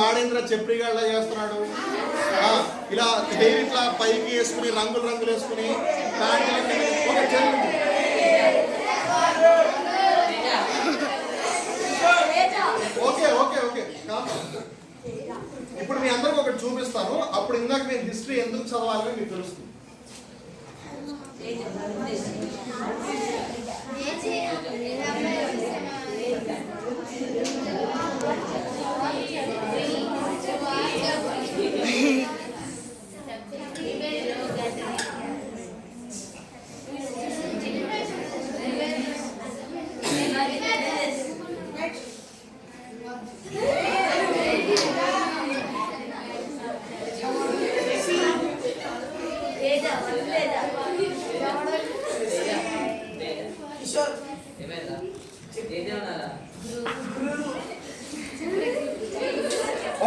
వాడేంద్ర చెప్రిగాళ్ళ చేస్తున్నాడు. ఇలా హెయిర్ ఇట్లా పైకి వేసుకుని రంగులు రంగులు వేసుకుని ఓకే ఓకే ఓకే. ఇప్పుడు మీ అందరికి ఒకటి చూపిస్తాను. అప్పుడు ఇందాక నేను హిస్టరీ ఎందుకు చదవాలని మీకు తెలుస్తుంది.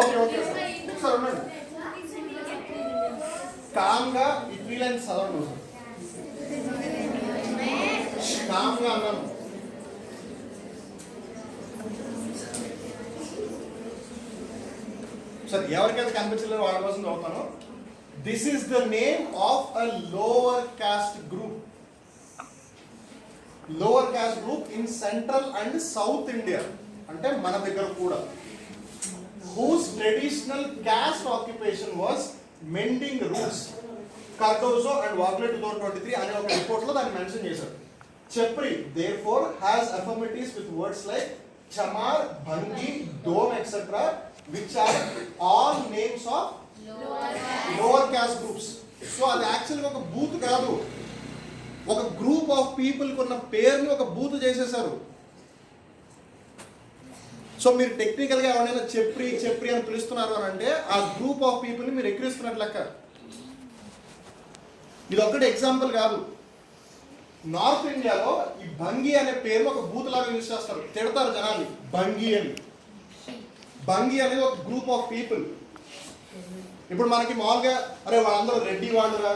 ఓకే ఓకే సార్ ఉండండి. కామ్గా ఇట్లీ లైన్ చదవండి. కామ్గా అన్నాను. సార్ ఎవరికైతే కనిపించలేదు వాళ్ళ కోసం చదువుతాను. This is the name of a lower caste group. Lower caste group in central and south India, అంటే మన దగ్గర కూడా, whose traditional caste occupation was mending roofs. Cardozo and Wagle 2023 అనే ఒక రిపోర్ట్ లో దాన్ని మెన్షన్ చేశారు. Chepri therefore has affirmatives with words like chamar, bhangi, dom etc, which are all names of lower caste groups. So అది యాక్చువల్గా ఒక booth కాదు, ఒక గ్రూప్ ఆఫ్ పీపుల్ కొన్న పేరుని ఒక బూత్ చేసేసారు. సో మీరు టెక్నికల్గా ఎవరైనా చెప్రి చెప్రి అని పిలుస్తున్నారు అని అంటే ఆ గ్రూప్ ఆఫ్ పీపుల్ని మీరు ఎక్కిరిస్తున్నట్టు లెక్క. ఇది ఒక్కటి ఎగ్జాంపుల్ కాదు. నార్త్ ఇండియాలో ఈ భంగి అనే పేరు ఒక బూత్ లాగా యూజ్ చేస్తారు, తిడతారు జనాన్ని భంగి అని. భంగి అనేది ఒక గ్రూప్ ఆఫ్ పీపుల్. ఇప్పుడు మనకి మామూలుగా అరే వాళ్ళందరూ రెడ్డి వాళ్ళురా,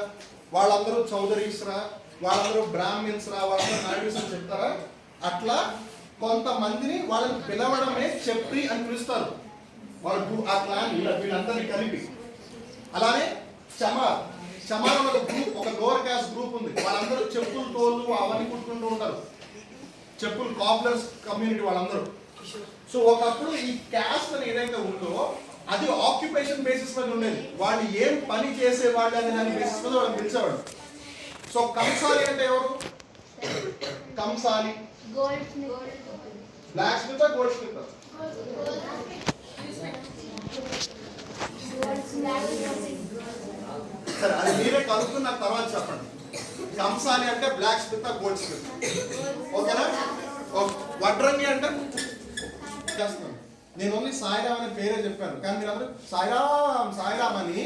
వాళ్ళందరూ చౌదరీస్ రా, వాళ్ళందరూ బ్రాహ్మిన్స్ రా, వాళ్ళందరూ నాయుడుస్ అని చెప్తారా? అట్లా కొంతమందిని వాళ్ళని పిలవడమే చెప్రి అని పిలుస్తారు. వాళ్ళు ఆ క్లాన్ వీళ్ళందరినీ కలిపి. అలానే చమార్, చమార్ ఒక గ్రూప్, ఒక లోవర్ క్యాస్ట్ గ్రూప్ ఉంది. వాళ్ళందరూ చెప్పులు తోళ్ళు అవన్నీ కుట్టుకుంటూ ఉంటారు, చెప్పులు కాబ్లర్స్ కమ్యూనిటీ వాళ్ళందరూ. సో ఒకప్పుడు ఈ క్యాస్ట్ అని ఏదైతే ఉందో అది ఆక్యుపేషన్ బేసిస్ మీద ఉండేది. వాళ్ళు ఏం పని చేసేవాళ్ళు అనే దాని బేసిస్ మీద వాళ్ళని పిలిచేవాడు. సో కంసాలి అంటే ఎవరు? కంసాలి బ్లాక్ స్మిత్, గోల్డ్ స్మిత్. సరే అది మీరే కనుక్కుని నాకు తర్వాత చెప్పండి. కంసాలి అంటే బ్లాక్ స్మిత్, గోల్డ్ స్మిత్. ఓకేనా? వడ్రంగి అంటే చేస్తున్నాను. నేను ఓన్లీ సాయిరామ్ అనే పేరే చెప్పాను, కానీ మీరు అందరూ సాయిరామ్ సాయిరామ్ అని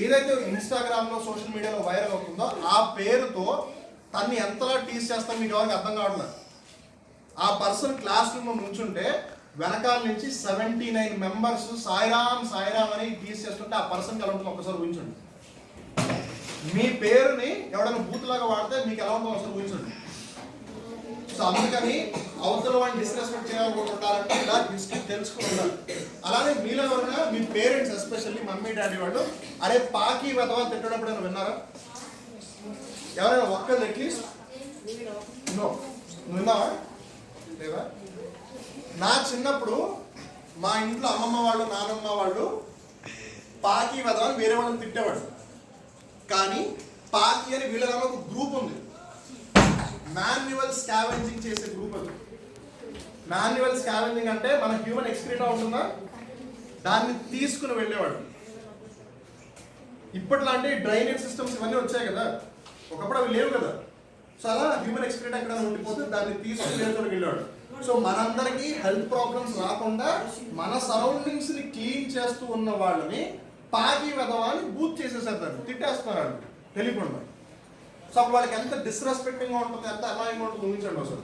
ఏదైతే ఇన్స్టాగ్రామ్లో సోషల్ మీడియాలో వైరల్ అవుతుందో ఆ పేరుతో తన్ని ఎంతలా టీజ్ చేస్తాను మీకు ఎవరికి అర్థం కావట్లేదు. ఆ పర్సన్ క్లాస్ రూమ్లో నుంచుంటే వెనకాల నుంచి 79 మెంబర్స్ సాయిరామ్ సాయిరామ్ అని టీజ్ చేస్తుంటే ఆ పర్సన్కి ఎలా ఉంటుందో ఒకసారి ఊహించండి. మీ పేరుని ఎవడైనా బూత్లాగా వాడితే మీకు ఎలా ఉంటుందో ఒకసారి ఊహించండి. సో అందుకని అవతల వాడిని డిస్రెస్పెక్ట్ చేయాలనుకుంటారంటే ఇలా హిస్టరీ తెలుసుకుని ఉండాలి. అలానే మీలో ఎవరైనా మీ పేరెంట్స్ ఎస్పెషల్లీ మమ్మీ డాడీ వాళ్ళు అరే పాకి వెధవా తిట్టడం విన్నారా? ఎవరైనా ఒక్కరు అట్లీస్ట్? నో. నువ్వు విన్నావా? లేదా? నా చిన్నప్పుడు మా ఇంట్లో అమ్మమ్మ వాళ్ళు నానమ్మ వాళ్ళు పాకి వెధవా అని వేరే వాళ్ళని తిట్టేవాడు. కానీ పాకి అని వీళ్ళ ఒక గ్రూప్ ఉంది, మాన్యువల్ స్కావెంజింగ్ చేసే గ్రూప్. అది మాన్యువల్ స్కావెంజింగ్ అంటే మన హ్యూమన్ ఎక్స్క్రీటా ఉంటుందా దాన్ని తీసుకుని వెళ్ళేవాడు. ఇప్పట్లో అంటే డ్రైనేజ్ సిస్టమ్స్ ఇవన్నీ వచ్చాయి కదా, ఒకప్పుడు అవి లేవు కదా. సో అలా హ్యూమన్ ఎక్స్క్రీటా ఎక్కడ ఉండిపోతే దాన్ని తీసుకుని వెళ్ళేవాడు. సో మనందరికీ హెల్త్ ప్రాబ్లమ్స్ రాకుండా మన సరౌండింగ్స్ ని క్లీన్ చేస్తూ ఉన్న వాళ్ళని పాకి వెధవాన్ని బూత్ చేసేసారు, దాన్ని తిట్టేస్తున్నారు తెలియకుండా. సో అప్పుడు వాళ్ళకి ఎంత డిస్రెస్పెక్టింగ్గా ఉంటుంది, ఎంత అనాయంగా ఉంటుంది ఊహించండి అసలు.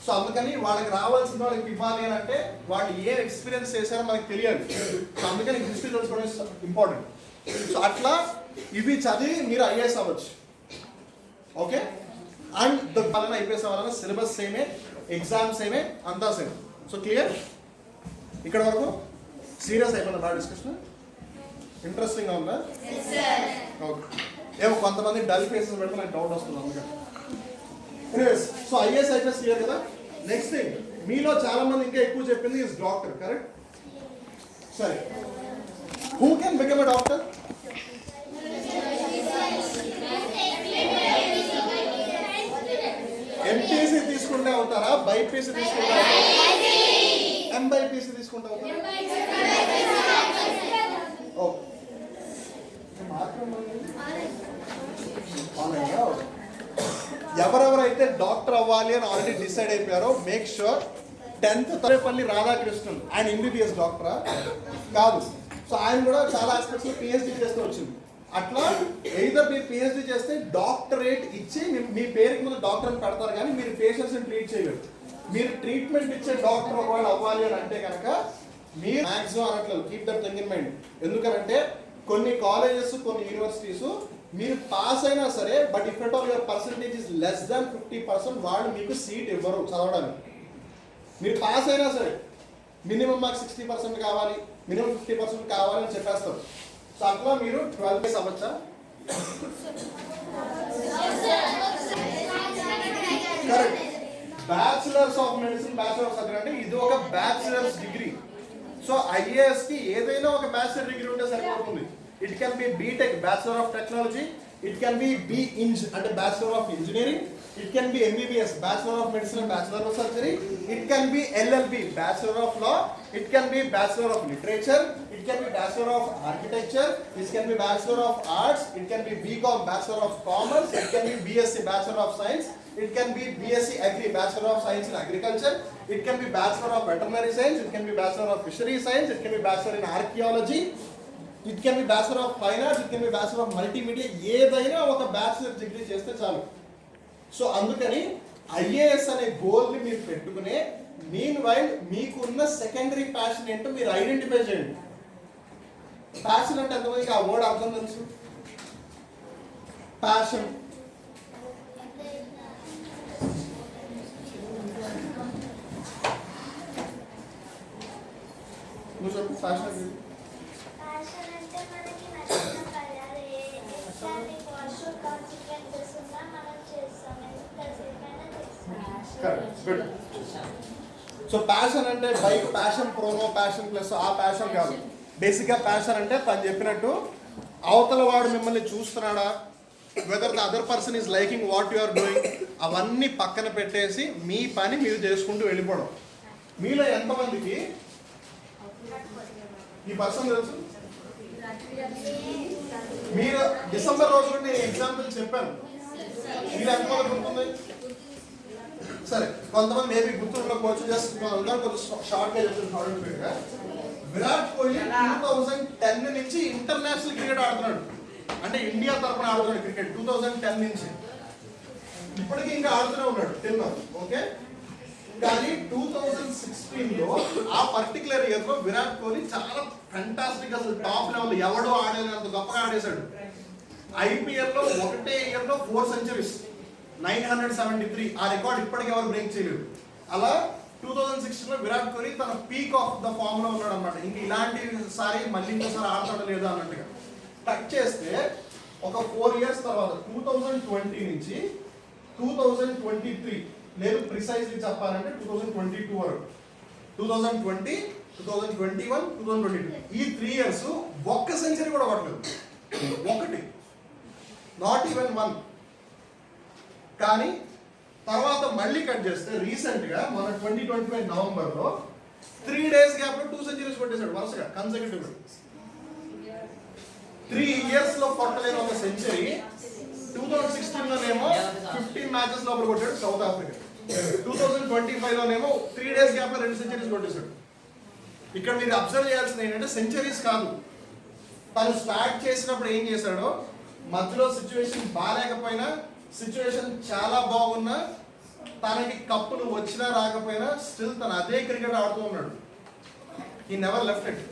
సో అందుకని వాళ్ళకి రావాల్సిన వాళ్ళకి ఇవ్వాలి అని అంటే వాళ్ళు ఏం ఎక్స్పీరియన్స్ చేశారో మనకి తెలియాలి. సో అందుకని హిస్టరీ తెలుసుకోవడం ఇంపార్టెంట్. సో అట్లా ఇవి చదివి మీరు ఐఏఎస్ అవ్వచ్చు. ఓకే, అండ్ వలన ఐపీఎస్ అవ్వాలన్న సిలబస్ సేమే, ఎగ్జామ్ సేమే, అంతా సేమ్. సో క్లియర్ ఇక్కడ వరకు? సీరియస్ అయిపోయిందా బాగా డిస్కషన్? ఇంట్రెస్టింగ్గా ఉందా? ఓకే. ఏమో కొంతమంది డల్ ఫేసెస్ పెడితే నాకు డౌట్ వస్తుంది అందుకని. Anyways, so IAS IPS clear కదా. నెక్స్ట్ థింగ్, మీలో చాలా మంది ఇంకా ఎక్కువ చెప్పింది ఇస్ డాక్టర్, కరెక్ట్? సరే, who can become a doctor? MPC తీసుకుంటే అవుతారా, బైపీసీ తీసుకుంటే అవుతారా, ఎంబైపీసీ తీసుకుంటే అవుతారా? ఓకే. ఎవరెవరైతే డాక్టర్ అవ్వాలి అని ఆల్రెడీ డిసైడ్ అయిపోయారో make sure 10th Tarepalli Radhakrishnan ఆయన ఎంబీబీఎస్ డాక్టరా? కాదు. సో ఆయన కూడా చాలా ఆస్పెక్ట్స్ లో పిహెచ్డీ చేస్తూ వచ్చింది. అట్లా ఎయిదర్ మీరు పిహెచ్డీ చేస్తే డాక్టరేట్ ఇచ్చి మీ పేరుకి ముందు డాక్టర్ అని పెడతారు, కానీ మీరు పేషెంట్స్ని ట్రీట్ చేయలేరు. మీరు ట్రీట్మెంట్ ఇచ్చే డాక్టర్ ఒకవేళ అవ్వాలి అని అంటే కనుక మీరు మ్యాక్సిమం అనట్లేదు, keep that thing in mind. ఎందుకంటే కొన్ని కాలేజెస్ కొన్ని యూనివర్సిటీస్ మీరు పాస్ అయినా సరే, but if at all your percentage is less than 50%, వాళ్ళు మీకు సీట్ ఇవ్వరు చదవడానికి. మీరు పాస్ అయినా సరే మినిమం మాకు 60% కావాలి, మినిమం 50% కావాలని చెప్పేస్తారు. సో అట్లా మీరు 12 days అవ్వచ్చా? Correct. Bachelors of medicine, bachelor of surgery అంటే ఇది ఒక బ్యాచులర్స్ డిగ్రీ. సో ఐఏఎస్ కి ఏదైనా ఒక బ్యాచులర్ డిగ్రీ ఉంటే సరిపోతుంది. It can be BTech, bachelor of technology. It can be BInj అంటే bachelor of engineering. It can be MBBS, Bachelor of Medicine and Bachelor of Surgery. It can be LLB, Bachelor of Law. It can be Bachelor of Literature. It can be Bachelor of Architecture. It can be Bachelor of Arts. It can be BCom, Bachelor of Commerce. It can be BSc, Bachelor of Science. It can be BSc Agri, Bachelor of Science in Agriculture. It can be Bachelor of Veterinary Science. It can be Bachelor of Fishery Science. It can be Bachelor in Archaeology. It can be Bachelor of Fine Arts. It can be Bachelor of Multimedia. ఏదైనా ఒక bachelor degree చేస్తే చాలు. So అందుకని IAS అనే గోల్ని మీరు పెట్టుకునే mean while మీకున్న secondary passion ఏంటో మీరు ఐడెంటిఫై చేయండి. ప్యాషన్ అంటే ఎంతమందికి ఆ వర్డ్ అర్థం తెలుసు? ప్యాషన్ నువ్వు చెప్పు. ప్యాషన్ అంటే సో ప్యాషన్ అంటే bike passion promo, passion plus ఆ ప్యాషన్ కాదు. బేసిక్గా ప్యాషన్ అంటే తను చెప్పినట్టు అవతల వాడు మిమ్మల్ని చూస్తున్నాడా, whether the other person is liking what you are doing, అవన్నీ పక్కన పెట్టేసి మీ పని మీరు చేసుకుంటూ వెళ్ళిపోవడం. మీలో ఎంతమందికి ఈ పర్సన్ తెలుసు? మీరు డిసెంబర్ రోజు నేను ఎగ్జాంపుల్ చెప్పాను, మీరు ఎంతమంది గుర్తుంది? సరే, కొంతమంది మేబీ గుర్తుండకపోవచ్చు. జస్ట్ కొంచెం షార్ట్గా చెప్తున్నా. విరాట్ కోహ్లీ 2010 నుంచి ఇంటర్నేషనల్ క్రికెట్ ఆడుతున్నాడు, అంటే ఇండియా తరఫున ఆడుతున్నాడు క్రికెట్ 2010 నుంచి. ఇప్పటికీ ఇంకా ఆడుతూనే ఉన్నాడు till now. ఓకే, కానీ 2016లో ఆ పర్టికులర్ ఇయర్ లో విరాట్ కోహ్లీ చాలా ఫెంటాస్టిక్, అసలు టాప్ లెవెల్ ఎవడో ఆడేంత గొప్పగా ఆడేశాడు. ఐపీఎల్ లో ఒకటే ఇయర్ లో 4 centuries, 973. ఆ రికార్డ్ ఇప్పటికి ఎవరు బ్రేక్ చేయలేరు. అలా 2016లో విరాట్ కోహ్లీ తన పీక్ ఆఫ్ ద ఫామ్ లో ఉన్నాడు అనమాట. ఇంక ఇలాంటి సారి మళ్ళీ ఇంకోసారి ఆడతాడో లేదో అన్నట్టుగా. టచ్ చేస్తే ఒక 4 years తర్వాత 2020 నుంచి 2023, లేదు ప్రిసైజ్లీ చెప్పాలంటే 2022 వరకు, 2020, 2021, 2022 ఈ 3 years ఒక్క సెంచరీ కూడా కొట్టలేదు. ఒకటి, నాట్ ఈవెన్ 1. కానీ తర్వాత మళ్ళీ కట్ చేస్తే రీసెంట్ గా మన 2025 నవంబర్లో 3 days గ్యాప్ లో 2 centuries కొట్టేశాడు వరుసగా కన్సెక్యూటివ్. 3 years లో కొట్టలేని ఒక సెంచరీ 2016 లోనేమో 15 matches లోపల కొట్టాడు సౌత్ ఆఫ్రికా. 2025 లోనేమో 3 days గ్యాప్ లో 2 centuries కొట్టేశాడు. ఇక్కడ మీరు అబ్జర్వ్ చేయాల్సింది ఏంటంటే సెంచరీస్ కాదు, తను స్టార్ట్ చేసినప్పుడు ఏం చేశాడో, మధ్యలో సిచ్యువేషన్ బాగాలేకపోయినా, సిచ్యువేషన్ చాలా బాగున్నా, తనకి కప్పులు వచ్చినా రాకపోయినా స్టిల్ తను అదే క్రికెట్ ఆడుతూ ఉన్నాడు. He never left it.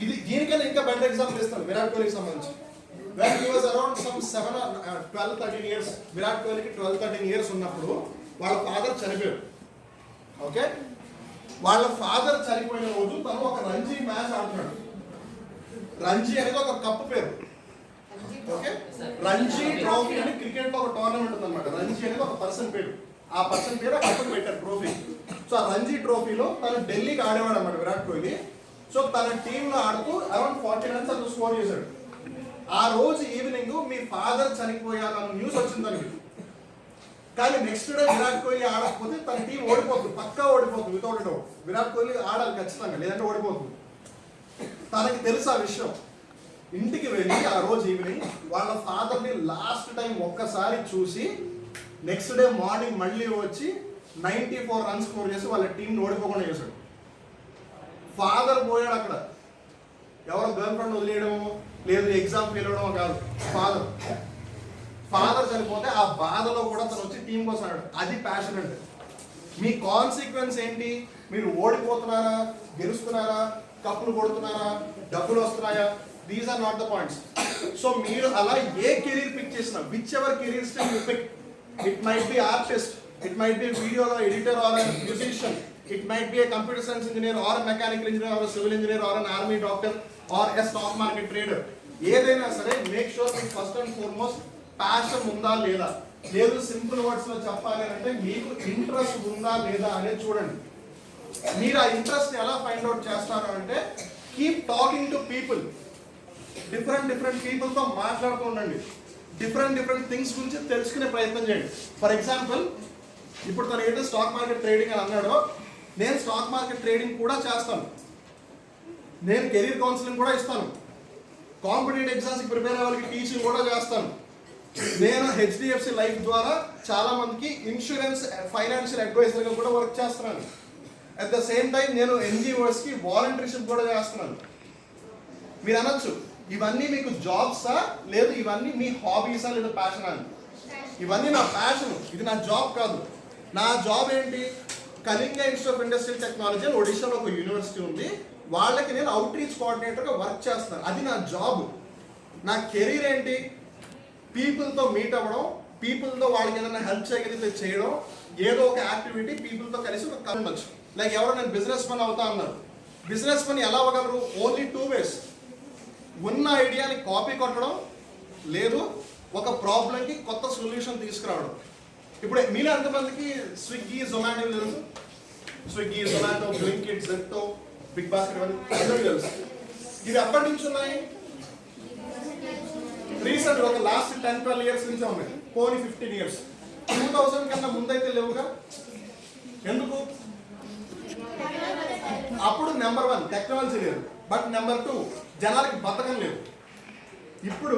ఇది దీనికన్నా ఇంకా బెటర్ ఎగ్జాంపుల్ ఇస్తాను విరాట్ కోహ్లీకి సంబంధించి. when he was around some 12-13 years, Virat కోహ్లీకి 12-13 years ఉన్నప్పుడు వాళ్ళ ఫాదర్ చనిపోయాడు. ఓకే, వాళ్ళ ఫాదర్ చనిపోయిన రోజు తను ఒక రంజీ రంజీ అనేది ఒక కప్పు పేరు. ఓకే, రంజీ ట్రోఫీ అని క్రికెట్ లో ఒక టోర్నమెంట్ ఉందన్నమాట. రంజీ అనేది ఒక పర్సన్ పేరు, ఆ పర్సన్ పేరు కప్పుకు పెట్టారు ట్రోఫీ. సో ఆ రంజీ ట్రోఫీలో తను ఢిల్లీకి ఆడేవాడు అన్నమాట విరాట్ కోహ్లీ. సో తన టీంలో ఆడుతూ అరౌండ్ 40 రన్స్ అతను స్కోర్ చేశాడు. ఆ రోజు ఈవినింగ్ మీ ఫాదర్ చనిపోయారన్న న్యూస్ వచ్చింది తనకి. కానీ నెక్స్ట్ డే విరాట్ కోహ్లీ ఆడకపోతే తన టీం ఓడిపోతుంది, పక్కా ఓడిపోతుంది. వితౌట్ డౌట్ విరాట్ కోహ్లీ ఆడాలి ఖచ్చితంగా, లేదంటే ఓడిపోతుంది. తనకి తెలుసు ఆ విషయం. ఇంటికి వెళ్ళి ఆ రోజు ఈవినింగ్ వాళ్ళ ఫాదర్ని లాస్ట్ టైం ఒక్కసారి చూసి నెక్స్ట్ డే మార్నింగ్ మళ్ళీ వచ్చి 94 రన్స్ స్కోర్ చేసి వాళ్ళ టీంని ఓడిపోకుండా చేశాడు. ఫాదర్ పోయాడు అక్కడ, ఎవరో గర్ల్ ఫ్రెండ్ వదిలేయడము లేదు ఎగ్జామ్ ఫెయిల్ అవడమో కాదు, ఫాదర్ చనిపోతే ఆ బాధలో కూడా తను వచ్చి టీం కోసం ఆడాడు. అది ప్యాషన్ అంటే. మీ కాన్సిక్వెన్స్ ఏంటి? మీరు ఓడిపోతున్నారా, గెలుస్తున్నారా, కప్పులు కొడుతున్నారా, డబ్బులు వస్తున్నాయా? These are not the points. So మీరు అలా ఏ కెరీర్ పిక్ చేసినా, whichever career style you pick, it might be artist, it might be video editor or musician, it might be a computer science engineer or a mechanical engineer or a civil engineer or an army doctor or a stock market trader. ఏదైనా సరే make sure మీకు first and foremost passion ఉందా లేదా. లేదు simple words లో చెప్పాలి అంటే మీకు ఇంట్రెస్ట్ ఉందా లేదా అనేది చూడండి. మీరు ఆ ఇంట్రెస్ట్ ఎలా ఫైండ్ అవుట్ చేస్తారు అంటే keep talking to people. Different people తో మాట్లాడుతూ ఉండండి. డిఫరెంట్ థింగ్స్ గురించి తెలుసుకునే ప్రయత్నం చేయండి. ఫర్ ఎగ్జాంపుల్ ఇప్పుడు తను ఏదో స్టాక్ మార్కెట్ ట్రేడింగ్ అని అన్నాడో, నేను స్టాక్ మార్కెట్ ట్రేడింగ్ కూడా చేస్తాను, నేను కెరీర్ కౌన్సిలింగ్ కూడా ఇస్తాను, కాంపిటేటివ్ ఎగ్జామ్స్కి ప్రిపేర్ అయ్యే వాళ్ళకి టీచింగ్ కూడా చేస్తాను. నేను హెచ్డిఎఫ్సి లైఫ్ ద్వారా చాలా మందికి ఇన్సూరెన్స్ ఫైనాన్షియల్ అడ్వైజర్గా కూడా వర్క్ చేస్తున్నాను. అట్ ద సేమ్ టైం నేను ఎన్జిఓస్కి వాలంటీర్షిప్ కూడా చేస్తున్నాను. మీరు అనొచ్చు ఇవన్నీ మీకు జాబ్సా, లేదు ఇవన్నీ మీ హాబీసా, లేదా ప్యాషనా అని. ఇవన్నీ నా ప్యాషన్, ఇది నా జాబ్ కాదు. నా జాబ్ ఏంటి? Kalinga institute of industrial technology అని ఒడిశాలో ఒక యూనివర్సిటీ ఉంది, వాళ్ళకి నేను అవుట్ రీచ్ కోఆర్డినేటర్గా వర్క్ చేస్తున్నాను. అది నా జాబ్. నా కెరీర్ ఏంటి? పీపుల్తో మీట్ అవ్వడం, పీపుల్తో వాళ్ళకి ఏదైనా హెల్ప్ చేయగలిగితే చేయడం, ఏదో ఒక యాక్టివిటీ పీపుల్తో కలిసి ఒక కలవచ్చు. లైక్ ఎవరో నేను బిజినెస్ మన్ అవుతా అన్నారు. బిజినెస్ మన్ ఎలా అవ్వగలరు? Only 2 ways. ఉన్న ఐడియాని కాపీ కొట్టడం, లేదు ఒక ప్రాబ్లంకి కొత్త సొల్యూషన్ తీసుకురావడం. ఇప్పుడు మీలో ఎంతమందికి స్విగ్గీ, జొమాటో తెలుసు? స్విగ్గీ, జొమాటో, బ్లింకిట్, జెప్టో, బిగ్ బాస్కెట్ అందరూ తెలుసు. ఇది ఎప్పటి నుంచి ఉన్నాయి? రీసెంట్ ఒక లాస్ట్ 10-12 years నుంచి ఉన్నాయి, పోనీ 15 years. 2000 కన్నా ముందైతే లేవుగా. ఎందుకు? అప్పుడు నెంబర్ 1 టెక్నాలజీ లేదు, బట్ నెంబర్ 2 జనాలకి బతకం లేదు. ఇప్పుడు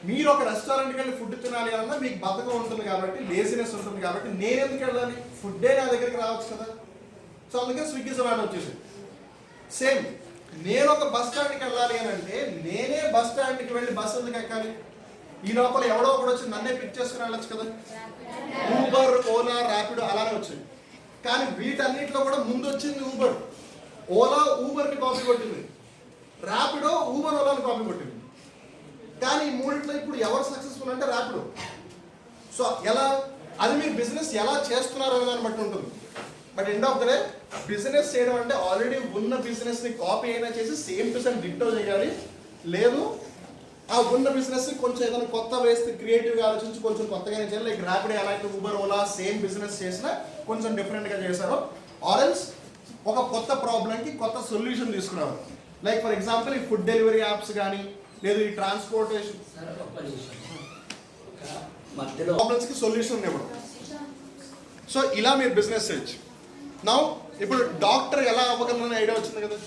మీరు ఒక రెస్టారెంట్కి వెళ్ళి ఫుడ్ తినాలి అన్నా మీకు బతకం ఉంటుంది కాబట్టి, లేజినెస్ ఉంటుంది కాబట్టి, నేను ఎందుకు వెళ్ళాలి? ఫుడ్డే నా దగ్గరికి రావచ్చు కదా. సో అందుకే స్విగ్గీ, జొమాటో వచ్చేసింది. సేమ్ నేను ఒక బస్ స్టాండ్కి వెళ్ళాలి అని అంటే నేనే బస్ స్టాండ్కి వెళ్ళి బస్ ఎందుకు ఎక్కాలి? ఈ లోపల ఎవడో ఒకటి వచ్చి నన్నే పిక్ చేసుకుని వెళ్ళచ్చు కదా. ఊబర్, ఓలా, ర్యాపిడో అలానే వచ్చింది. కానీ వీటన్నిటిలో కూడా ముందు వచ్చింది ఊబర్. ఓలా ఊబర్ని కాపీ కొట్టింది, ర్యాపిడో ఊబర్ ఓలాని కాపీ కొట్టింది. కానీ ఈ మూడింటిలో ఇప్పుడు ఎవరు సక్సెస్ఫుల్ అంటే ర్యాపిడో. సో ఎలా? అది మీరు బిజినెస్ ఎలా చేస్తున్నారు అనే దాన్ని బట్టి ఉంటుంది. But end of the day business చేయడం అంటే ఆల్రెడీ ఉన్న బిజినెస్ని కాపీ అయినా చేసి సేమ్ టు సేమ్ డిక్టో చేయాలి. లేదు ఆ ఉన్న బిజినెస్ని కొంచెం ఏదైనా కొత్త వేస్తే క్రియేటివ్గా ఆలోచించి కొంచెం కొత్తగానే చేయాలి. లైక్ ర్యాపిడో ఎలా అయితే ఊబర్, ఓలా సేమ్ బిజినెస్ చేసినా కొంచెం డిఫరెంట్గా చేశారో, ఆరెల్స్ ఒక కొత్త ప్రాబ్లంకి కొత్త సొల్యూషన్ తీసుకురావాలి. లైక్ ఫర్ ఎగ్జాంపుల్ ఈ ఫుడ్ డెలివరీ యాప్స్ కానీ, లేదు ఈ ట్రాన్స్పోర్టేషన్ ప్రాబ్లమ్స్కి సొల్యూషన్ ఇవ్వడం. సో ఇలా మీరు బిజినెస్ చేయొచ్చు. నౌ ఇప్పుడు డాక్టర్ ఎలా అవ్వగలరని ఐడియా వచ్చింది కదా.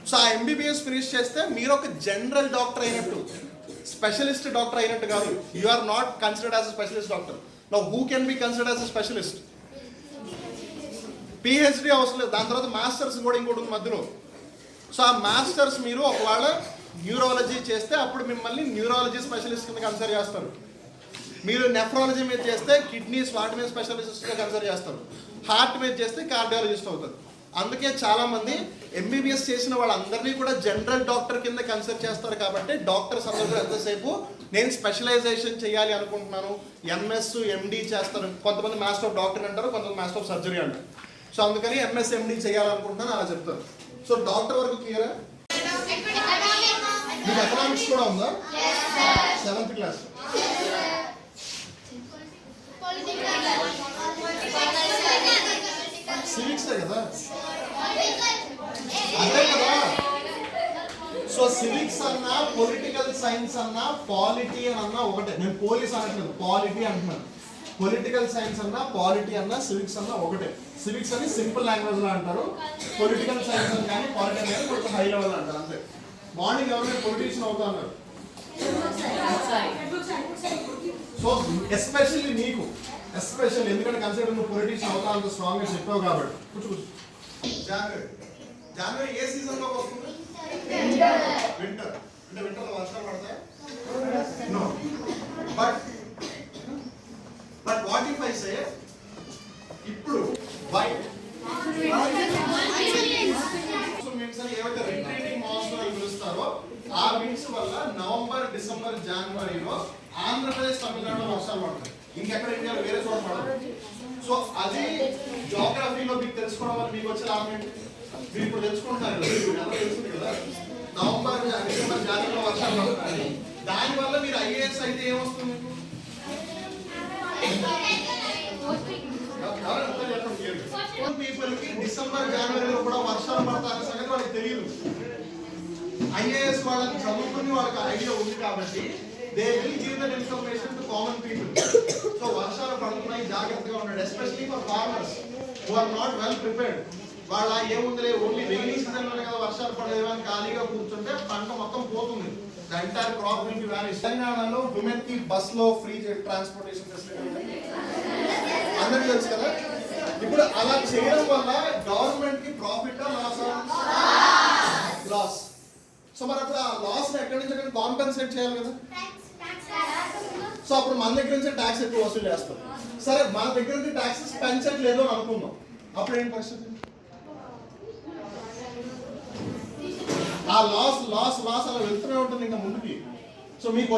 సో ఆ ఎంబీబీఎస్ ఫినిష్ చేస్తే మీరు ఒక జనరల్ డాక్టర్ అయినట్టు, స్పెషలిస్ట్ డాక్టర్ అయినట్టు కాదు. You are not considered as a specialist doctor. Now who can be considered as a specialist? PhD అవసరం లేదు, దాని తర్వాత మాస్టర్స్ కూడా ఇంకోటి ఉంది మధ్యలో. సో ఆ మాస్టర్స్ మీరు ఒకవేళ న్యూరాలజీ చేస్తే అప్పుడు మిమ్మల్ని న్యూరాలజీ స్పెషలిస్ట్ కింద కన్సిడర్ చేస్తారు. మీరు నెఫ్రాలజీ మీద చేస్తే కిడ్నీస్ వాటి మీద స్పెషలిస్ట్గా కన్సిడర్ చేస్తారు. హార్ట్ మీద చేస్తే కార్డియాలజిస్ట్ అవుతారు. అందుకే చాలామంది ఎంబీబీఎస్ చేసిన వాళ్ళందరినీ కూడా జనరల్ డాక్టర్ కింద కన్సిడర్ చేస్తారు. కాబట్టి డాక్టర్స్ అందరూ ఎంతసేపు నేను స్పెషలైజేషన్ చేయాలి అనుకుంటున్నాను, ఎంఎస్, ఎండి చేస్తారు. కొంతమంది మాస్టర్ ఆఫ్ డాక్టర్ అంటారు, కొంతమంది మాస్టర్ ఆఫ్ సర్జరీ అంటారు. సో అందుకని ఎంఎస్, ఎండి చేయాలనుకుంటున్నాను అలా చెప్తారు. సో డాక్టర్ వరకు క్లియరా? మీ ఉందా? Seventh class. సివిక్స్ కదా, అదే కదా. సో సివిక్స్ అన్నా పొలిటికల్ సైన్స్ అన్నా పాలిటీ అని అన్నా ఒకటే. నేను పోలీస్ అనట్లేదు, పాలిటీ అంటున్నాను. పొలిటికల్ సైన్స్ అన్నా పాలిటీ అన్నా సివిక్స్ అన్నా ఒకటే. సివిక్స్ అని సింపుల్ లాంగ్వేజ్ లో అంటారు, పొలిటికల్ సైన్స్ అని కానీ పాలిటీ అని కానీ కొంచెం హై లెవెల్ అంటారు అంతే. మార్నింగ్ ఎవరైనా పొలిటీషియన్ అవుతా అన్నారు. సో ఎస్పెషల్లీ నీకు, ఎస్పెషల్లీ ఎందుకంటే కన్సిడర్ నువ్వు పొలిటీషియన్ అవుతా అంత స్ట్రాంగ్ గా చెప్పావు కాబట్టి. కూర్చో కూర్చో. జనవరి, జనవరి ఏ సీజన్ లోకి వస్తుంది? వింటర్. అంటే వింటర్ లో వర్షాలు పడతాయి? No. But what if I say ఇప్పుడు వైట్ విండ్స్ అని ఏవైతే రిట్రీటింగ్ మాన్సూన్ అని పిలుస్తారో ఆ విండ్స్ వల్ల నవంబర్, డిసెంబర్, జనవరిలో ఆంధ్రప్రదేశ్, తమిళనాడులో వర్షాలు పడతాయి. ఇంకెక్కడ ఇండియాలో వేరే చోట పడదు. సో అది జాగ్రఫీలో మీకు తెలుసుకోవడం వల్ల మీకు వచ్చే లాభం ఏంటి? మీరు ఇప్పుడు తెలుసుకుంటారు కదా, తెలుస్తుంది కదా నవంబర్, డిసెంబర్, జనవరిలో వర్షాలు పడతాయి. దానివల్ల మీరు ఐఏఎస్ అయితే ఏమొస్తుంది మీకు? పీపుల్ కి డిసెంబర్, జనవరిలో కూడా వర్షాలు పడతాయనే సంగతి వాళ్ళకి తెలియదు. ఐఏఎస్ వాళ్ళకి చదువుకుని వాళ్ళకి ఐడియా ఉంది కాబట్టి they will give that information to common people. So వర్షాలు పడుతున్నాయి, జాగ్రత్తగా ఉండండి. Especially for farmers who are not well prepared. వాళ్ళ ఏముందిలే ఓన్లీ రెయినీ సీజన్ లోనే కదా వర్షాలు పడేవని ఖాళీగా కూర్చుంటే పంట మొత్తం పోతుంది. The entire crop will be vanish. తెలంగాణలో విమెన్ కి బస్ లో ఫ్రీ ట్రాన్స్పోర్టేషన్ ఫెసిలిటీ ఉంది, అందరికీ తెలుసు కదా. ఇప్పుడు అలా చేయడం వల్ల గవర్నమెంట్ కి ప్రాఫిట్ లాస్. సో మరి అప్పుడు ఆ లాస్ ఎక్కడి నుంచి ఎక్కడ కాంపెన్సేట్ చేయాలి కదా. సో అప్పుడు మన దగ్గర నుంచి ట్యాక్స్ ఎక్కువ వసూలు చేస్తాం. సరే మన దగ్గర నుంచి ట్యాక్సెస్ పెంచట్లేదు అని అనుకుందాం, అప్పుడు ఏంటి పరిస్థితి? ఆ లాస్ లాస్ లాస్ అలా వెళ్తూనే ఉంటుంది ఇంకా ముందుకి. సో మీకు